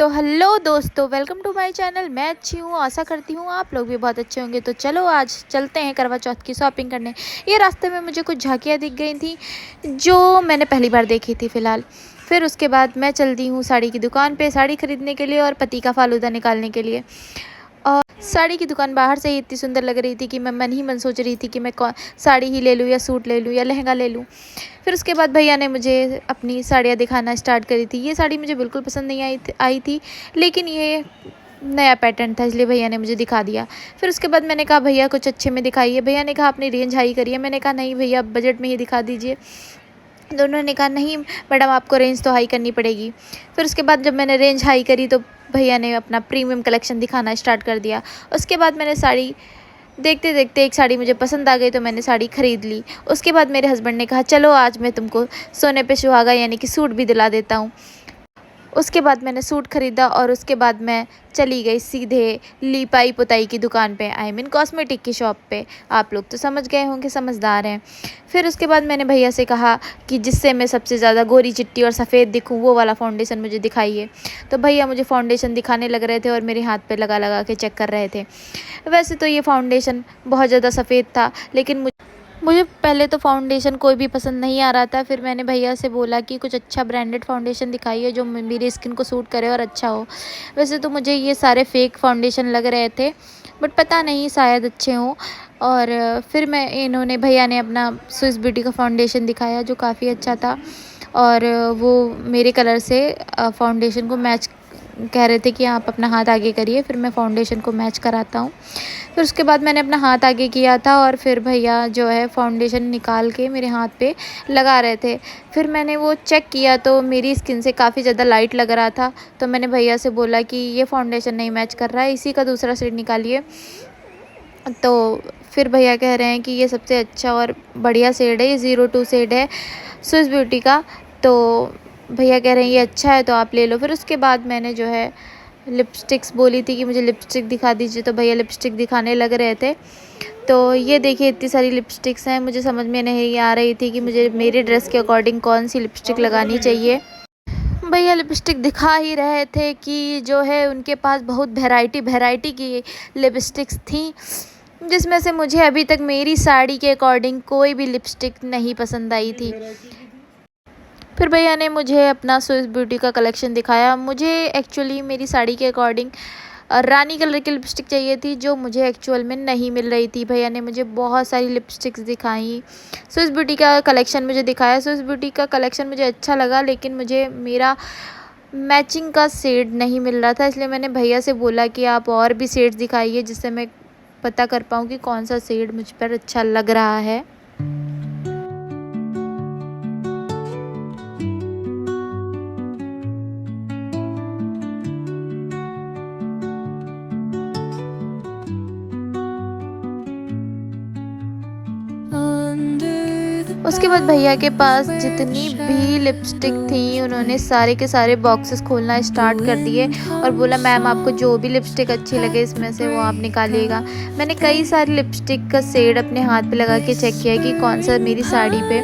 तो हेलो दोस्तों, welcome to my channel. मैं अच्छी हूँ, आशा करती हूँ आप लोग भी बहुत अच्छे होंगे। तो चलो आज चलते हैं करवा चौथ की शॉपिंग करने। ये रास्ते में मुझे कुछ झांकियाँ दिख गई थी जो मैंने पहली बार देखी थी फ़िलहाल। फिर उसके बाद मैं चल दी हूँ साड़ी की दुकान पे साड़ी ख़रीदने के लिए और पति का फ़ालूदा निकालने के लिए। और साड़ी की दुकान बाहर से ही इतनी सुंदर लग रही थी कि मैं मन ही मन सोच रही थी कि मैं साड़ी ही ले लूँ या सूट ले लूँ या लहंगा ले लूँ। फिर उसके बाद भैया ने मुझे अपनी साड़ियाँ दिखाना स्टार्ट करी थी। ये साड़ी मुझे बिल्कुल पसंद नहीं आई थी, लेकिन ये नया पैटर्न था इसलिए भैया ने मुझे दिखा दिया। फिर उसके बाद मैंने कहा भैया कुछ अच्छे में दिखाइए। भैया ने कहा अपनी रेंज हाई करिए। मैंने कहा नहीं भैया, बजट में ही दिखा दीजिए। दोनों ने कहा नहीं मैडम, आपको रेंज तो हाई करनी पड़ेगी। फिर उसके बाद जब मैंने रेंज हाई करी तो भैया ने अपना प्रीमियम कलेक्शन दिखाना स्टार्ट कर दिया। उसके बाद मैंने साड़ी देखते देखते एक साड़ी मुझे पसंद आ गई तो मैंने साड़ी ख़रीद ली। उसके बाद मेरे हस्बैंड ने कहा चलो आज मैं तुमको सोने पे सुहागा यानी कि सूट भी दिला देता हूँ। उसके बाद मैंने सूट ख़रीदा और उसके बाद मैं चली गई सीधे लिपाई पुताई की दुकान पे, आई मीन कॉस्मेटिक की शॉप पे। आप लोग तो समझ गए होंगे, समझदार हैं। फिर उसके बाद मैंने भैया से कहा कि जिससे मैं सबसे ज़्यादा गोरी चिट्टी और सफ़ेद दिखूँ वो वाला फाउंडेशन मुझे दिखाइए। तो भैया मुझे फाउंडेशन दिखाने लग रहे थे और मेरे हाथ पे लगा लगा के चेक कर रहे थे। वैसे तो ये फाउंडेशन बहुत ज़्यादा सफ़ेद था, लेकिन मुझे पहले तो फाउंडेशन कोई भी पसंद नहीं आ रहा था। फिर मैंने भैया से बोला कि कुछ अच्छा ब्रांडेड फाउंडेशन दिखाइए जो मेरी स्किन को सूट करे और अच्छा हो। वैसे तो मुझे ये सारे फेक फाउंडेशन लग रहे थे, बट पता नहीं शायद अच्छे हों। और फिर भैया ने अपना स्विस ब्यूटी का फाउंडेशन दिखाया जो काफ़ी अच्छा था और वो मेरे कलर से फाउंडेशन को मैच कह रहे थे कि आप अपना हाथ आगे करिए, फिर मैं फाउंडेशन को मैच कराता हूँ। फिर उसके बाद मैंने अपना हाथ आगे किया था और फिर भैया जो है फाउंडेशन निकाल के मेरे हाथ पे लगा रहे थे। फिर मैंने वो चेक किया तो मेरी स्किन से काफ़ी ज़्यादा लाइट लग रहा था। तो मैंने भैया से बोला कि ये फाउंडेशन नहीं मैच कर रहा है, इसी का दूसरा शेड निकालिए। तो फिर भैया कह रहे हैं कि ये सबसे अच्छा और बढ़िया शेड है, ये 02 शेड है स्विस ब्यूटी का। तो भैया कह रहे हैं ये अच्छा है तो आप ले लो। फिर उसके बाद मैंने जो है लिपस्टिक्स बोली थी कि मुझे लिपस्टिक दिखा दीजिए, तो भैया लिपस्टिक दिखाने लग रहे थे। तो ये देखिए इतनी सारी लिपस्टिक्स हैं, मुझे समझ में नहीं आ रही थी कि मुझे मेरे ड्रेस के अकॉर्डिंग कौन सी लिपस्टिक लगानी चाहिए। भैया लिपस्टिक दिखा ही रहे थे कि जो है उनके पास बहुत वैरायटी की लिपस्टिक्स थी, जिसमें से मुझे अभी तक मेरी साड़ी के अकॉर्डिंग कोई भी लिपस्टिक नहीं पसंद आई थी। फिर भैया ने मुझे अपना स्विस ब्यूटी का कलेक्शन दिखाया। मुझे एक्चुअली मेरी साड़ी के अकॉर्डिंग रानी कलर की लिपस्टिक चाहिए थी जो मुझे एक्चुअल में नहीं मिल रही थी। भैया ने मुझे बहुत सारी लिपस्टिक्स दिखाई, स्विस ब्यूटी का कलेक्शन मुझे दिखाया। स्विस ब्यूटी का कलेक्शन मुझे अच्छा लगा, लेकिन मुझे मेरा मैचिंग का शेड नहीं मिल रहा था, इसलिए मैंने भैया से बोला कि आप और भी शेड्स दिखाइए जिससे मैं पता कर पाऊँ कि कौन सा शेड मुझ पर अच्छा लग रहा है। उसके बाद भैया के पास जितनी भी लिपस्टिक थी उन्होंने सारे के सारे बॉक्सेस खोलना स्टार्ट कर दिए और बोला मैम आपको जो भी लिपस्टिक अच्छी लगे इसमें से वो आप निकालिएगा। मैंने कई सारी लिपस्टिक का शेड अपने हाथ पे लगा के चेक किया कि कौन सा मेरी साड़ी पे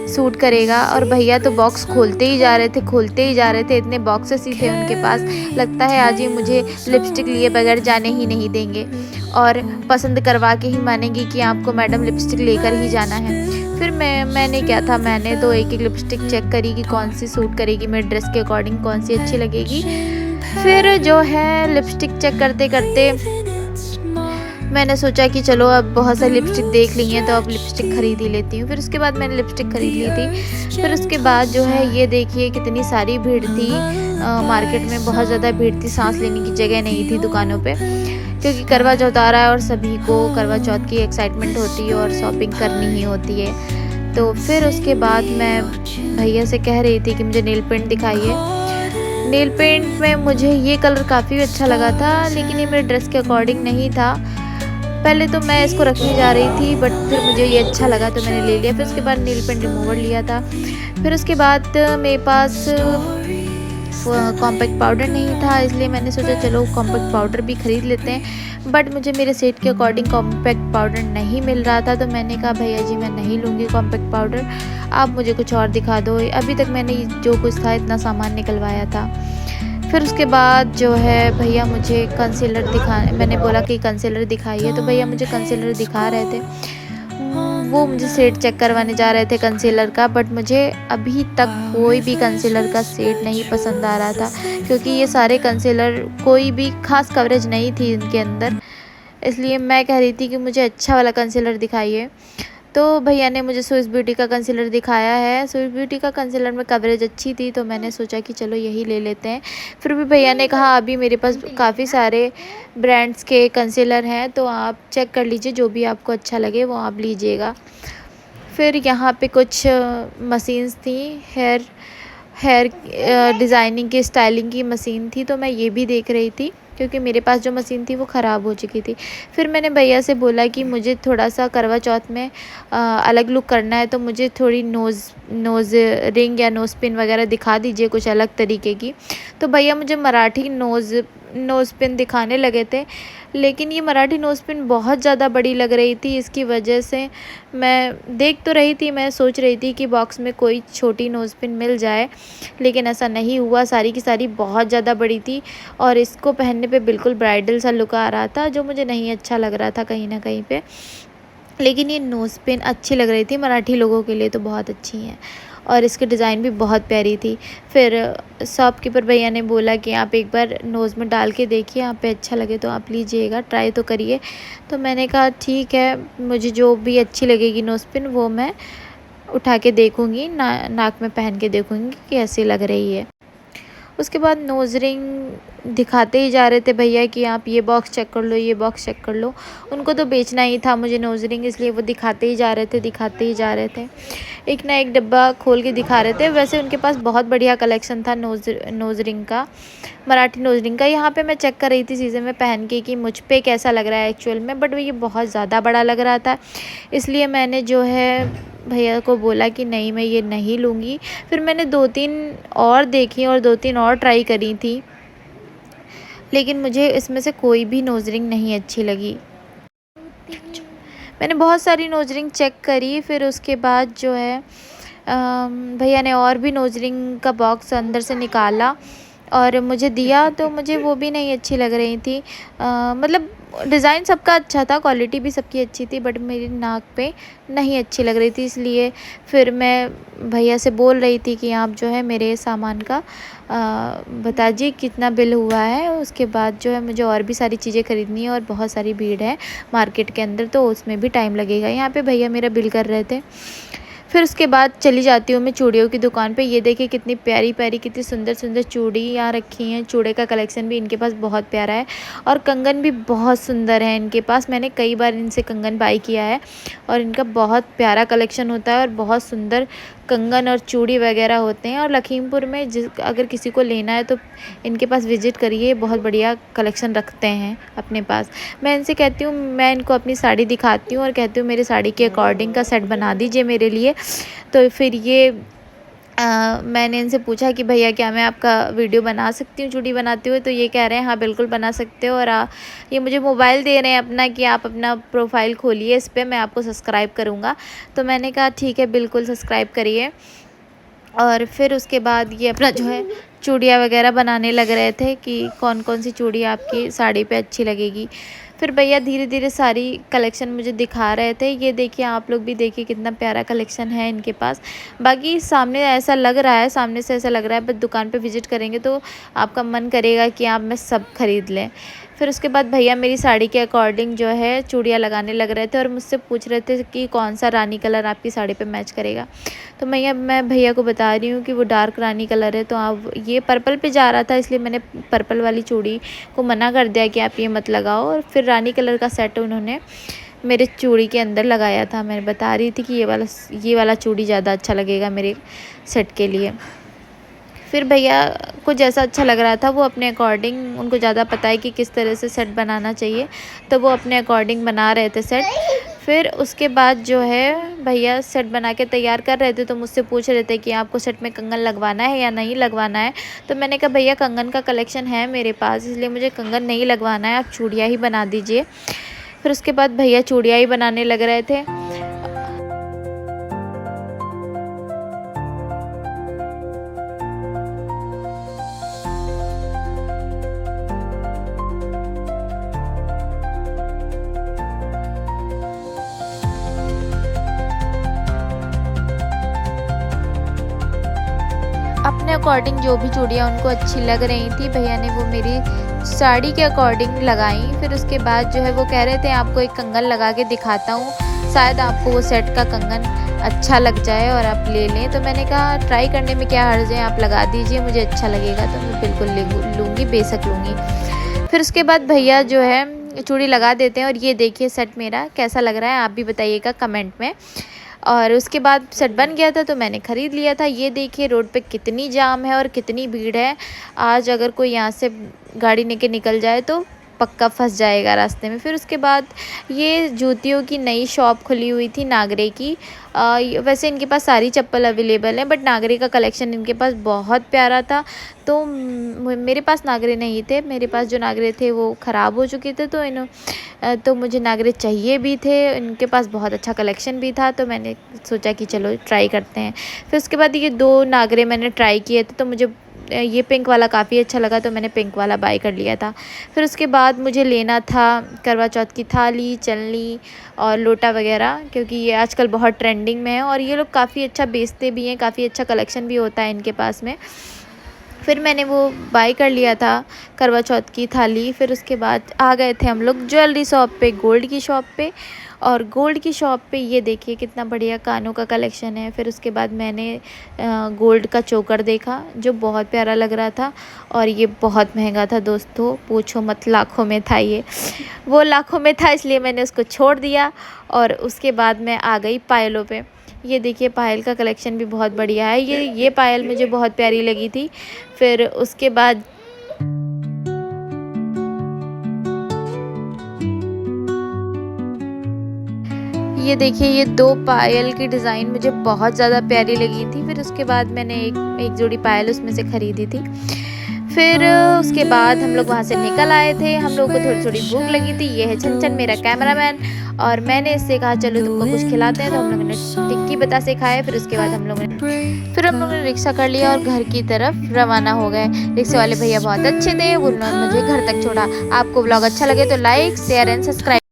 सूट करेगा, और भैया तो बॉक्स खोलते ही जा रहे थे। इतने बॉक्सेस ही थे उनके पास, लगता है आज ही मुझे लिपस्टिक लिए बगैर जाने ही नहीं देंगे और पसंद करवा के ही मानेंगी कि आपको मैडम लिपस्टिक लेकर ही जाना है। फिर मैंने क्या था, मैंने तो एक एक लिपस्टिक चेक करी कि कौन सी सूट करेगी मेरे ड्रेस के अकॉर्डिंग, कौन सी अच्छी लगेगी। फिर जो है लिपस्टिक चेक करते करते मैंने सोचा कि चलो अब बहुत सारी लिपस्टिक देख ली हैं तो अब लिपस्टिक ख़रीद ही लेती हूँ। फिर उसके बाद मैंने लिपस्टिक ख़रीद ली थी। फिर उसके बाद जो है ये देखिए कितनी सारी भीड़ थी मार्केट में, बहुत ज़्यादा भीड़ थी, सांस लेने की जगह नहीं थी दुकानों पे, क्योंकि करवा चौथ आ रहा है और सभी को करवा चौथ की एक्साइटमेंट होती है और शॉपिंग करनी ही होती है। तो फिर उसके बाद मैं भैया से कह रही थी कि मुझे नेल पेंट दिखाइए। नेल पेंट में मुझे ये कलर काफ़ी अच्छा लगा था, लेकिन ये मेरे ड्रेस के अकॉर्डिंग नहीं था। पहले तो मैं इसको रखने जा रही थी बट फिर मुझे ये अच्छा लगा तो मैंने ले लिया। फिर उसके बाद नेल पेंट रिमूवर लिया था। फिर उसके बाद मेरे पास कॉम्पैक्ट पाउडर नहीं था, इसलिए मैंने सोचा चलो कॉम्पैक्ट पाउडर भी ख़रीद लेते हैं, बट मुझे मेरे सेट के अकॉर्डिंग कॉम्पैक्ट पाउडर नहीं मिल रहा था। तो मैंने कहा भैया जी मैं नहीं लूँगी कॉम्पैक्ट पाउडर, आप मुझे कुछ और दिखा दो। अभी तक मैंने जो कुछ था इतना सामान निकलवाया था। फिर उसके बाद जो है भैया मुझे कंसीलर मैंने बोला कि कंसीलर दिखाइए, तो भैया मुझे कंसीलर दिखा रहे थे। वो मुझे सेट चेक करवाने जा रहे थे कंसीलर का, बट मुझे अभी तक कोई भी कंसीलर का सेट नहीं पसंद आ रहा था, क्योंकि ये सारे कंसीलर कोई भी ख़ास कवरेज नहीं थी इनके अंदर। इसलिए मैं कह रही थी कि मुझे अच्छा वाला कंसीलर दिखाइए। तो भैया ने मुझे स्विस ब्यूटी का कंसीलर दिखाया है। स्विस ब्यूटी का कंसीलर में कवरेज अच्छी थी, तो मैंने सोचा कि चलो यही ले लेते हैं। फिर भी भैया ने कहा अभी मेरे पास काफ़ी सारे ब्रांड्स के कंसीलर हैं, तो आप चेक कर लीजिए, जो भी आपको अच्छा लगे वो आप लीजिएगा। फिर यहाँ पे कुछ मशीन्स थी, हेयर डिज़ाइनिंग की, स्टाइलिंग की मशीन थी, तो मैं ये भी देख रही थी, क्योंकि मेरे पास जो मशीन थी वो ख़राब हो चुकी थी। फिर मैंने भैया से बोला कि मुझे थोड़ा सा करवा चौथ में अलग लुक करना है, तो मुझे थोड़ी नोज़ रिंग या नोज़ पिन वगैरह दिखा दीजिए कुछ अलग तरीके की। तो भैया मुझे मराठी नोज़ पिन दिखाने लगे थे, लेकिन ये मराठी नोज़ पिन बहुत ज़्यादा बड़ी लग रही थी। इसकी वजह से मैं देख तो रही थी, मैं सोच रही थी कि बॉक्स में कोई छोटी नोज़ पिन मिल जाए, लेकिन ऐसा नहीं हुआ। सारी की सारी बहुत ज़्यादा बड़ी थी और इसको पहनने पे बिल्कुल ब्राइडल सा लुक आ रहा था, जो मुझे नहीं अच्छा लग रहा था कहीं ना कहीं पे। लेकिन ये नोज़ पिन अच्छी लग रही थी, मराठी लोगों के लिए तो बहुत अच्छी हैं, और इसकी डिज़ाइन भी बहुत प्यारी थी। फिर शॉपकीपर भैया ने बोला कि आप एक बार नोज़ में डाल के देखिए, आप पे अच्छा लगे तो आप लीजिएगा, ट्राई तो करिए। तो मैंने कहा ठीक है, मुझे जो भी अच्छी लगेगी नोज़ पिन वो मैं उठा के देखूँगी, नाक में पहन के देखूँगी कि कैसी लग रही है। उसके बाद नोज़ रिंग दिखाते ही जा रहे थे भैया कि आप ये बॉक्स चेक कर लो, ये बॉक्स चेक कर लो। उनको तो बेचना ही था मुझे नोज़ रिंग, इसलिए वो दिखाते ही जा रहे थे। एक ना एक डब्बा खोल के दिखा रहे थे। वैसे उनके पास बहुत बढ़िया कलेक्शन था नोज़ रिंग का, मराठी नोज़ रिंग का। यहाँ पे मैं चेक कर रही थी शीशे में पहन के कि मुझ पे कैसा लग रहा है एक्चुअल में, बट ये बहुत ज़्यादा बड़ा लग रहा था, इसलिए मैंने जो है भैया को बोला कि नहीं, मैं ये नहीं लूँगी। फिर मैंने 2-3 और देखी और 2-3 और ट्राई करी थी, लेकिन मुझे इसमें से कोई भी नोज़ रिंग नहीं अच्छी लगी। मैंने बहुत सारी नोज़ रिंग चेक करी। फिर उसके बाद जो है भैया ने और भी नोज़ रिंग का बॉक्स अंदर से निकाला और मुझे दिया, तो मुझे वो भी नहीं अच्छी लग रही थी। मतलब डिज़ाइन सबका अच्छा था, क्वालिटी भी सबकी अच्छी थी, बट मेरी नाक पे नहीं अच्छी लग रही थी। इसलिए फिर मैं भैया से बोल रही थी कि आप जो है मेरे सामान का बता दीजिए कितना बिल हुआ है। उसके बाद जो है मुझे और भी सारी चीज़ें ख़रीदनी है और बहुत सारी भीड़ है मार्केट के अंदर, तो उसमें भी टाइम लगेगा। यहाँ पे भैया मेरा बिल कर रहे थे। फिर उसके बाद चली जाती हूँ मैं चूड़ियों की दुकान पे। ये देखिए कितनी प्यारी प्यारी, कितनी सुंदर सुंदर चूड़ी यहाँ रखी हैं। चूड़े का कलेक्शन भी इनके पास बहुत प्यारा है और कंगन भी बहुत सुंदर है इनके पास। मैंने कई बार इनसे कंगन बाई किया है और इनका बहुत प्यारा कलेक्शन होता है और बहुत सुंदर कंगन और चूड़ी वगैरह होते हैं। और लखीमपुर में अगर किसी को लेना है तो इनके पास विज़िट करिए, बहुत बढ़िया कलेक्शन रखते हैं अपने पास। मैं इनसे कहती हूँ, मैं इनको अपनी साड़ी दिखाती हूँ और कहती हूँ मेरी साड़ी के अकॉर्डिंग का सेट बना दीजिए मेरे लिए। तो फिर ये मैंने इनसे पूछा कि भैया क्या मैं आपका वीडियो बना सकती हूँ चूड़ी बनाते हुए, तो ये कह रहे हैं हाँ बिल्कुल बना सकते हो। और ये मुझे मोबाइल दे रहे हैं अपना कि आप अपना प्रोफाइल खोलिए, इस पर मैं आपको सब्सक्राइब करूँगा। तो मैंने कहा ठीक है, बिल्कुल सब्सक्राइब करिए। और फिर उसके बाद ये अपना जो है चूड़ियाँ वगैरह बनाने लग रहे थे कि कौन कौन सी चूड़ी आपकी साड़ी पे अच्छी लगेगी। फिर भैया धीरे धीरे सारी कलेक्शन मुझे दिखा रहे थे। ये देखिए, आप लोग भी देखिए कितना प्यारा कलेक्शन है इनके पास। बाकी सामने ऐसा लग रहा है, सामने से ऐसा लग रहा है, बट दुकान पे विज़िट करेंगे तो आपका मन करेगा कि आप में सब खरीद लें। फिर उसके बाद भैया मेरी साड़ी के अकॉर्डिंग जो है चूड़ियाँ लगाने लग रहे थे और मुझसे पूछ रहे थे कि कौन सा रानी कलर आपकी साड़ी पे मैच करेगा। तो मैं भैया को बता रही हूँ कि वो डार्क रानी कलर है, तो आप ये पर्पल पे जा रहा था, इसलिए मैंने पर्पल वाली चूड़ी को मना कर दिया कि आप ये मत लगाओ। और फिर रानी कलर का सेट उन्होंने मेरे चूड़ी के अंदर लगाया था। मैं बता रही थी कि ये वाला चूड़ी ज़्यादा अच्छा लगेगा मेरे सेट के लिए। फिर भैया को जैसा अच्छा लग रहा था वो अपने अकॉर्डिंग, उनको ज़्यादा पता है कि किस तरह से सेट बनाना चाहिए, तो वो अपने अकॉर्डिंग बना रहे थे सेट। फिर उसके बाद जो है भैया सेट बना के तैयार कर रहे थे, तो मुझसे पूछ रहे थे कि आपको सेट में कंगन लगवाना है या नहीं लगवाना है। तो मैंने कहा भैया कंगन का कलेक्शन है मेरे पास, इसलिए मुझे कंगन नहीं लगवाना है, आप चूड़ियाँ ही बना दीजिए। फिर उसके बाद भैया चूड़ियाँ ही बनाने लग रहे थे। अकॉर्डिंग जो भी चूड़ियाँ उनको अच्छी लग रही थी, भैया ने वो मेरी साड़ी के अकॉर्डिंग लगाई। फिर उसके बाद जो है वो कह रहे थे आपको एक कंगन लगा के दिखाता हूँ, शायद आपको वो सेट का कंगन अच्छा लग जाए और आप ले लें। तो मैंने कहा ट्राई करने में क्या हर्ज है, आप लगा दीजिए, मुझे अच्छा लगेगा तो मैं बिल्कुल लूँगी, बेशक लूँगी। फिर उसके बाद भैया जो है चूड़ी लगा देते हैं और ये देखिए सेट मेरा कैसा लग रहा है, आप भी बताइएगा कमेंट में। और उसके बाद सेट बन गया था तो मैंने ख़रीद लिया था। ये देखिए रोड पे कितनी जाम है और कितनी भीड़ है। आज अगर कोई यहाँ से गाड़ी लेके निकल जाए तो पक्का फंस जाएगा रास्ते में। फिर उसके बाद ये जूतियों की नई शॉप खुली हुई थी नागरे की। वैसे इनके पास सारी चप्पल अवेलेबल है, बट नागरे का कलेक्शन इनके पास बहुत प्यारा था। तो मेरे पास नागरे नहीं थे, मेरे पास जो नागरे थे वो ख़राब हो चुके थे, तो मुझे नागरे चाहिए भी थे। इनके पास बहुत अच्छा कलेक्शन भी था, तो मैंने सोचा कि चलो ट्राई करते हैं। फिर उसके बाद ये 2 नागरे मैंने ट्राई किए थे, तो मुझे ये पिंक वाला काफ़ी अच्छा लगा, तो मैंने पिंक वाला बाय कर लिया था। फिर उसके बाद मुझे लेना था करवा चौथ की थाली, चलनी और लोटा वगैरह, क्योंकि ये आजकल बहुत ट्रेंडिंग में है और ये लोग काफ़ी अच्छा बेचते भी हैं, काफ़ी अच्छा कलेक्शन भी होता है इनके पास में। फिर मैंने वो बाय कर लिया था करवा चौथ की थाली। फिर उसके बाद आ गए थे हम लोग ज्वेलरी शॉप पे, गोल्ड की शॉप पे। और गोल्ड की शॉप पे ये देखिए कितना बढ़िया कानों का कलेक्शन है। फिर उसके बाद मैंने गोल्ड का चोकर देखा जो बहुत प्यारा लग रहा था, और ये बहुत महंगा था दोस्तों, पूछो मत, लाखों में था ये। वो लाखों में था इसलिए मैंने उसको छोड़ दिया। और उसके बाद मैं आ गई पायलों पे। ये देखिए पायल का कलेक्शन भी बहुत बढ़िया है। ये पायल मुझे बहुत प्यारी लगी थी। फिर उसके बाद ये देखिए ये 2 पायल की डिज़ाइन मुझे बहुत ज़्यादा प्यारी लगी थी। फिर उसके बाद मैंने एक जोड़ी पायल उसमें से ख़रीदी थी। फिर उसके बाद हम लोग वहाँ से निकल आए थे। हम लोगों को थोड़ी थोड़ी भूख लगी थी। ये है छन छन मेरा कैमरामैन, और मैंने इससे कहा चलो तुमको कुछ खिलाते हैं, तो हम लोगों ने टिक्की बतासे खाए। फिर उसके बाद हम लोगों ने रिक्शा कर लिया और घर की तरफ रवाना हो गए। रिक्शे वाले भैया बहुत अच्छे थे, उन्होंने मुझे घर तक छोड़ा। आपको ब्लॉग अच्छा लगे तो लाइक, शेयर एंड सब्सक्राइब।